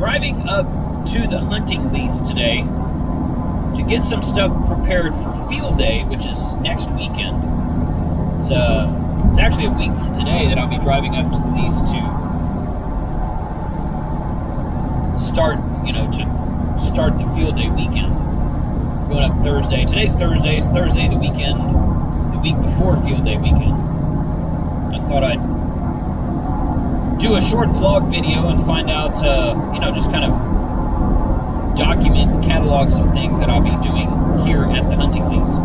driving up to the hunting lease today to get some stuff prepared for field day, which is next weekend. It's actually a week from today that I'll be driving up to the lease to start the field day weekend. Going up Thursday. Today's Thursday. It's Thursday the weekend, the week before field day weekend. I thought I'd do a short vlog video and find out, just kind of document and catalog some things that I'll be doing here at the hunting lease.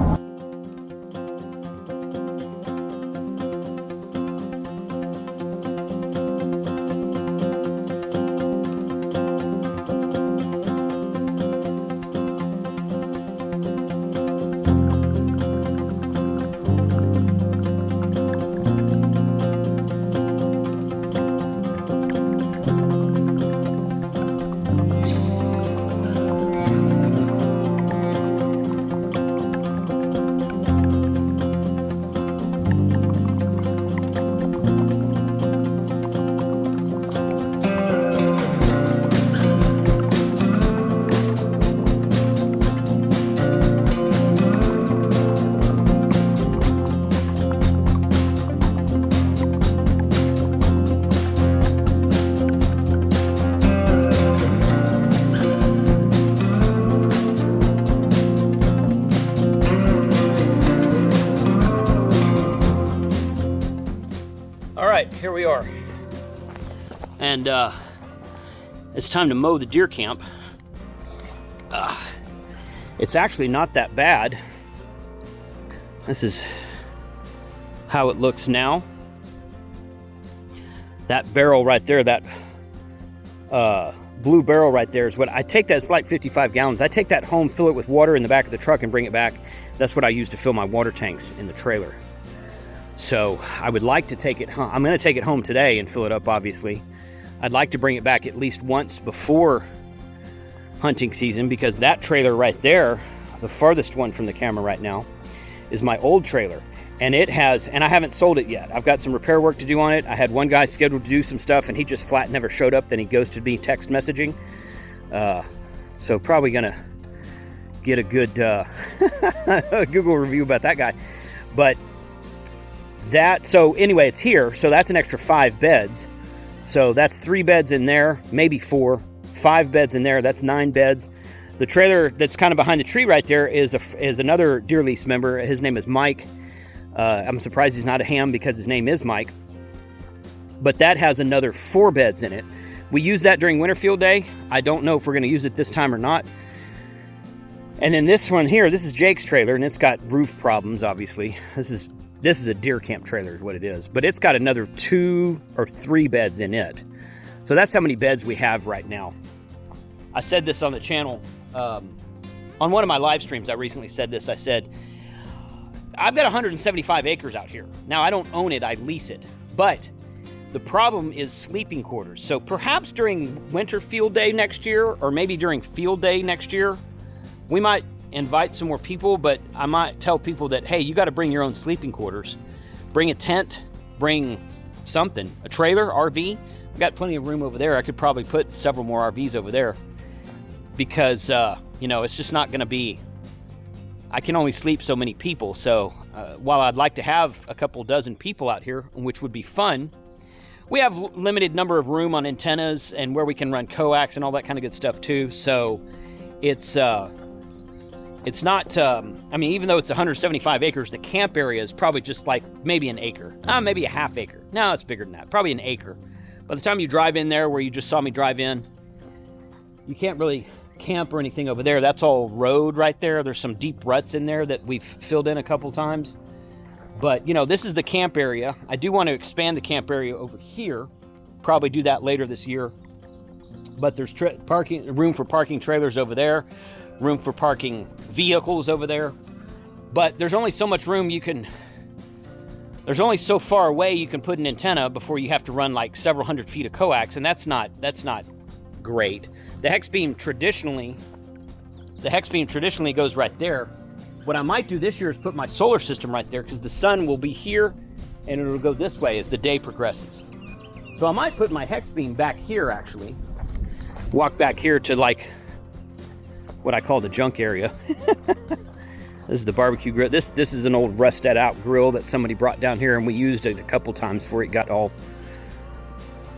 Here we are, and it's time to mow the deer camp. It's actually not that bad. This is how it looks now. That barrel right there, that blue barrel right there is what I take. That's like 55 gallons. I take that home, fill it with water in the back of the truck, and bring it back. That's what I use to fill my water tanks in the trailer. So I would like to take it home. I'm going to take it home today and fill it up, obviously. I'd like to bring it back at least once before hunting season, because that trailer right there, the farthest one from the camera right now, is my old trailer. And it has, and I haven't sold it yet. I've got some repair work to do on it. I had one guy scheduled to do some stuff, and he just flat never showed up. Then he goes to me text messaging. So probably going to get a good Google review about that guy. But so anyway, it's here. So that's an extra 5 beds. So that's 3 beds in there, maybe 4, 5 beds in there. That's 9 beds. The trailer that's kind of behind the tree right there is another deer lease member. His name is Mike. I'm surprised he's not a ham, because his name is Mike. But that has another 4 beds in it. We use that during winter field day. I don't know if we're going to use it this time or not. And then this one here, this is Jake's trailer, and it's got roof problems, obviously. This is a deer camp trailer is what it is. But it's got another 2 or 3 beds in it. So that's how many beds we have right now. I said this on the channel. On one of my live streams, I recently said this. I said, I've got 175 acres out here. Now, I don't own it. I lease it. But the problem is sleeping quarters. So perhaps during winter field day next year, or maybe during field day next year, we might invite some more people, but I might tell people that, hey, you got to bring your own sleeping quarters. Bring a tent, bring something, a trailer, RV. We've got plenty of room over there. I could probably put several more RVs over there, because, it's just not going to be, I can only sleep so many people. So while I'd like to have a couple dozen people out here, which would be fun, we have limited number of room on antennas and where we can run coax and all that kind of good stuff too. So it's not, even though it's 175 acres, the camp area is probably just like maybe an acre. Maybe a half acre. No, it's bigger than that. Probably an acre. By the time you drive in there, where you just saw me drive in, you can't really camp or anything over there. That's all road right there. There's some deep ruts in there that we've filled in a couple times. But, this is the camp area. I do want to expand the camp area over here. Probably do that later this year. But there's room for parking trailers over there. Room for parking vehicles over there. But there's only so much room there's only so far away you can put an antenna before you have to run like several hundred feet of coax, and that's not great. The hex beam traditionally goes right there. What I might do this year is put my solar system right there, because the sun will be here and it'll go this way as the day progresses. So I might put my hex beam back here, actually, walk back here to like what I call the junk area. This is the barbecue grill. This is an old rusted out grill that somebody brought down here, and we used it a couple times before it got all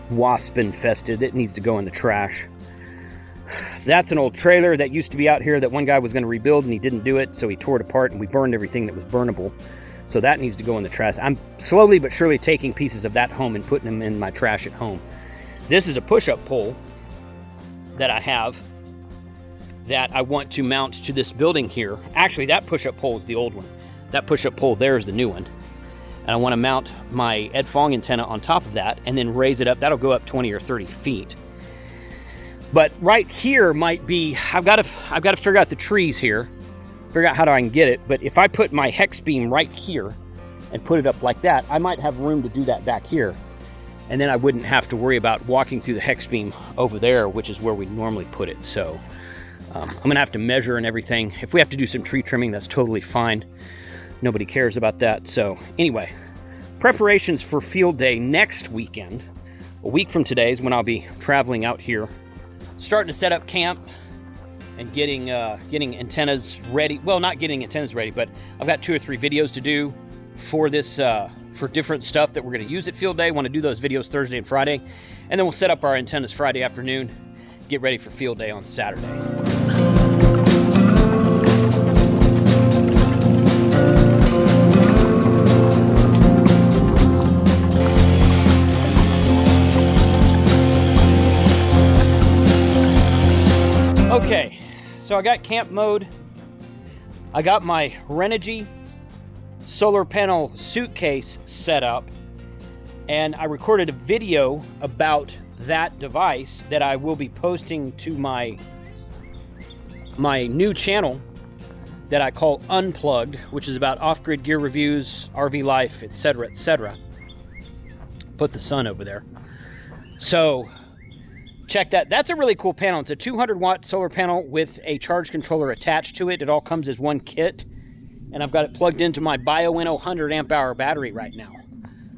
wasp infested. It needs to go in the trash. That's an old trailer that used to be out here that one guy was going to rebuild, and he didn't do it, so he tore it apart, and we burned everything that was burnable. So that needs to go in the trash. I'm slowly but surely taking pieces of that home and putting them in my trash at home. This is a push-up pole that I have that I want to mount to this building here. Actually, that push-up pole is the old one. That push-up pole there is the new one. And I want to mount my Ed Fong antenna on top of that and then raise it up. That'll go up 20 or 30 feet. But right here might be, I've got to figure out the trees here, figure out how I can get it. But if I put my hex beam right here and put it up like that, I might have room to do that back here. And then I wouldn't have to worry about walking through the hex beam over there, which is where we normally put it. So I'm gonna have to measure and everything. If we have to do some tree trimming, that's totally fine. Nobody cares about that. So anyway, preparations for field day next weekend. A week from today is when I'll be traveling out here, starting to set up camp and getting antennas ready. Well, not getting antennas ready, but I've got 2 or 3 videos to do for this, for different stuff that we're gonna use at field day. Want to do those videos Thursday and Friday. And then we'll set up our antennas Friday afternoon, get ready for field day on Saturday. Okay, so I got camp mode. I got my Renogy solar panel suitcase set up, and I recorded a video about that device that I will be posting to my new channel that I call Unplugged, which is about off-grid gear reviews, RV life, etc., etc. Put the sun over there. So check that. That's a really cool panel. It's a 200-watt solar panel with a charge controller attached to it. It all comes as one kit, and I've got it plugged into my BioEnno 100 amp hour battery right now.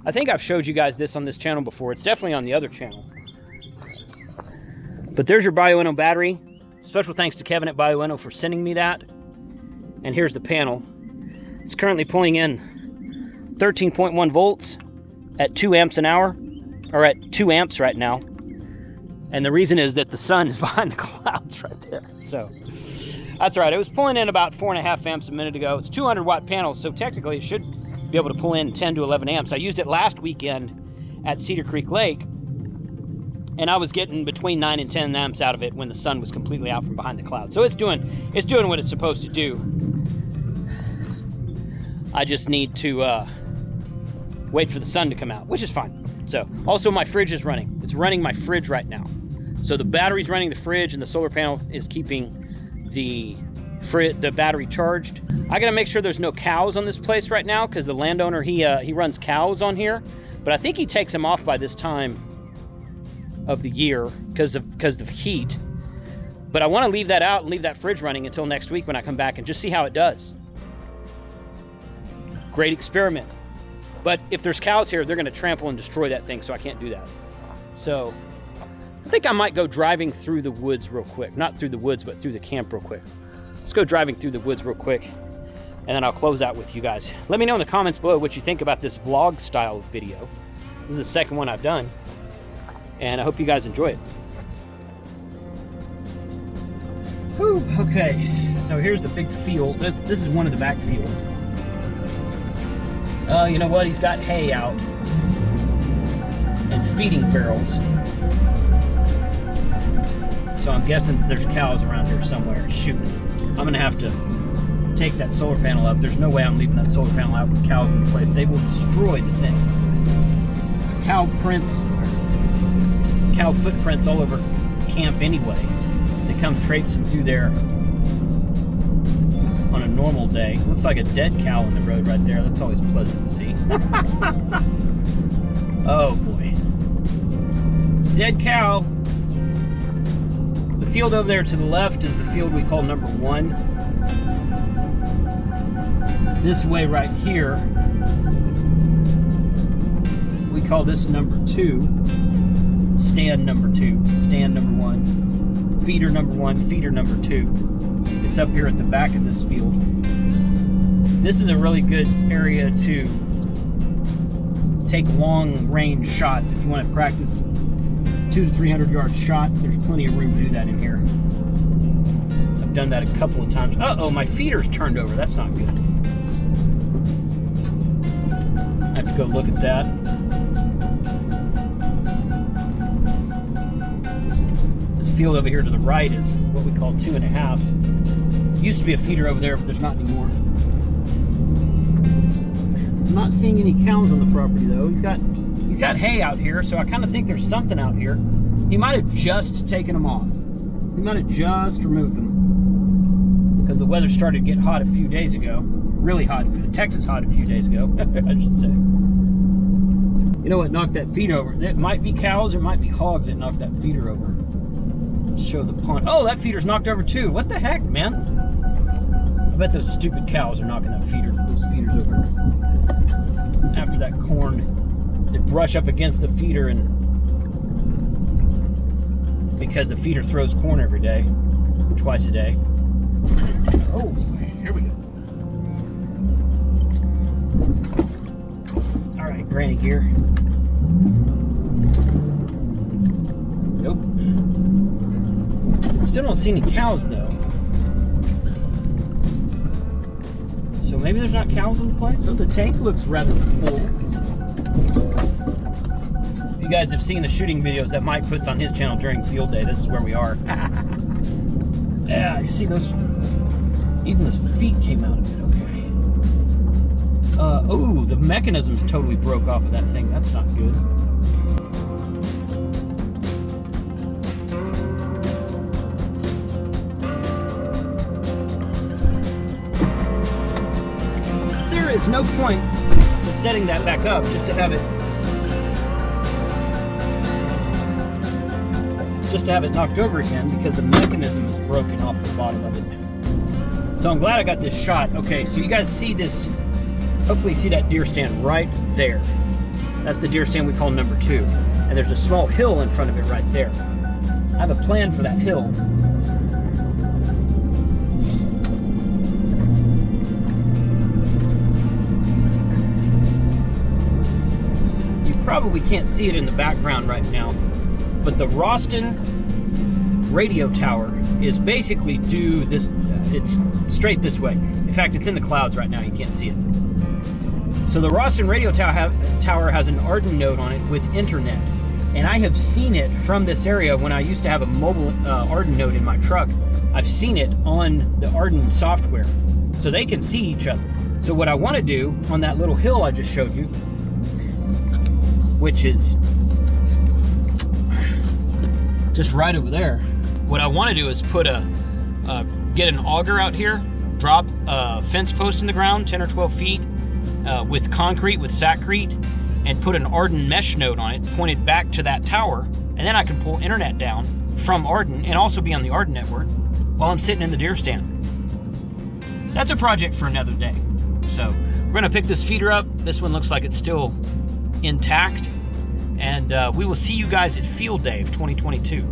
I think I've showed you guys this on this channel before. It's definitely on the other channel. But there's your BioEnno battery. Special thanks to Kevin at BioEnno for sending me that. And here's the panel. It's currently pulling in 13.1 volts at 2 amps an hour, or at 2 amps right now. And the reason is that the sun is behind the clouds right there. So that's right. It was pulling in about 4.5 amps a minute ago. It's 200-watt panel, so technically it should be able to pull in 10 to 11 amps. I used it last weekend at Cedar Creek Lake, and I was getting between 9 and 10 amps out of it when the sun was completely out from behind the clouds. So it's doing what it's supposed to do. I just need to wait for the sun to come out, which is fine. So also my fridge is running. It's running my fridge right now. So the battery's running the fridge, and the solar panel is keeping the battery charged. I gotta make sure there's no cows on this place right now, because the landowner, he runs cows on here, but I think he takes them off by this time of the year because of heat. But I want to leave that out and leave that fridge running until next week when I come back and just see how it does. Great experiment. But if there's cows here, they're going to trample and destroy that thing, so I can't do that. So I think I might go driving through the woods real quick. Not through the woods, but through the camp real quick. Let's go driving through the woods real quick, and then I'll close out with you guys. Let me know in the comments below what you think about this vlog style video. This is the second one I've done, and I hope you guys enjoy it. Whew, okay, so here's the big field. This is one of the back fields. You know what? He's got hay out and feeding barrels. So I'm guessing there's cows around here somewhere. Shoot. I'm going to have to take that solar panel up. There's no way I'm leaving that solar panel out with cows in the place. They will destroy the thing. There's cow footprints all over camp anyway. They come traipsing through there on a normal day. Looks like a dead cow on the road right there. That's always pleasant to see. Oh boy. Dead cow. The field over there to the left is the field we call number 1. This way right here, we call this number 2. Stand number 2. Stand number 1. feeder number 1, feeder number 2. It's up here at the back of this field. This is a really good area to take long-range shots. If you want to practice 200 to 300 yard shots, there's plenty of room to do that in here. I've done that a couple of times. Uh-oh, my feeder's turned over. That's not good. I have to go look at that. This field over here to the right is what we call 2.5. Used to be a feeder over there, but there's not anymore. I'm not seeing any cows on the property though. He's got hay out here, so I kind of think there's something out here. He might have just taken them off. He might have just removed them because the weather started to get hot a few days ago. Really hot. Texas hot a few days ago, I should say. You know what knocked that feeder over? It might be cows or it might be hogs that knocked that feeder over. Show the pond. Oh, that feeder's knocked over too. What the heck, man? I bet those stupid cows are knocking those feeders over. After that corn, they brush up against the feeder, and because the feeder throws corn every day, twice a day. Oh, here we go. All right, granny gear. Nope. Still don't see any cows though. So maybe there's not cows in the place. So the tank looks rather full. If you guys have seen the shooting videos that Mike puts on his channel during field day, this is where we are. Yeah, you see those? Even those feet came out of it. Okay. Oh, the mechanisms totally broke off of that thing. That's not good. There is no point to setting that back up just to have it knocked over again, because the mechanism is broken off the bottom of it. So I'm glad I got this shot. Okay, so you guys see this, hopefully you see that deer stand right there. That's the deer stand we call number 2. And there's a small hill in front of it right there. I have a plan for that hill. Probably can't see it in the background right now, but the Roston radio tower is basically due this, it's straight this way. In fact, it's in the clouds right now, you can't see it. So the Roston radio tower has an Arden node on it with internet, and I have seen it from this area when I used to have a mobile Arden node in my truck. I've seen it on the Arden software, so they can see each other. So what I want to do on that little hill I just showed you, which is just right over there. What I want to do is put get an auger out here, drop a fence post in the ground, 10 or 12 feet, with concrete, with sackcrete, and put an Arden mesh node on it, pointed back to that tower, and then I can pull internet down from Arden and also be on the Arden network while I'm sitting in the deer stand. That's a project for another day. So we're gonna pick this feeder up. This one looks like it's still intact, and we will see you guys at field day of 2022.